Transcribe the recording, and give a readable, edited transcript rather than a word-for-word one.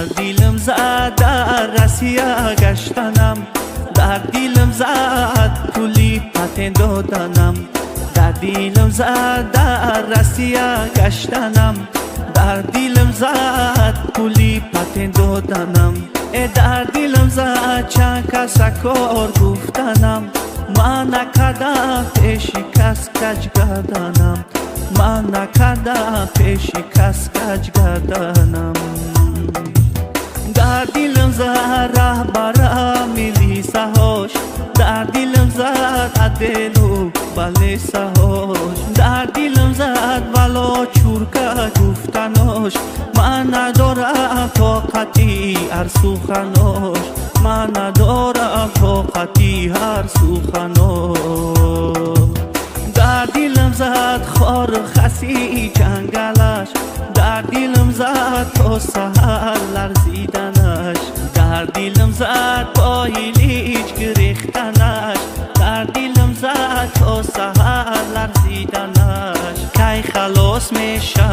در دیلم زد در رسیا گشتنم، در دیلم زد پولی پتن دادنم، در دیلم زد در رسیا گشتنم، در دیلم زد پولی پتن دادنم، در دیلم زد چند کس کار گفتنم، من نکردم پیش کس کج گردنم، من نکردم پیش کس کج گردنم. در دیلم زد رهبرم میلیسه هاش، در دیلم زد عدل و بلیسه هاش، در دیلم زد ولا چورکه گفتناش، من ندارم طاقتی هر سخناش، من ندارم طاقتی هر سخناش. در دیلم زد خار خسی جنگلش، در دیلم زد تا سحر لرزیدن،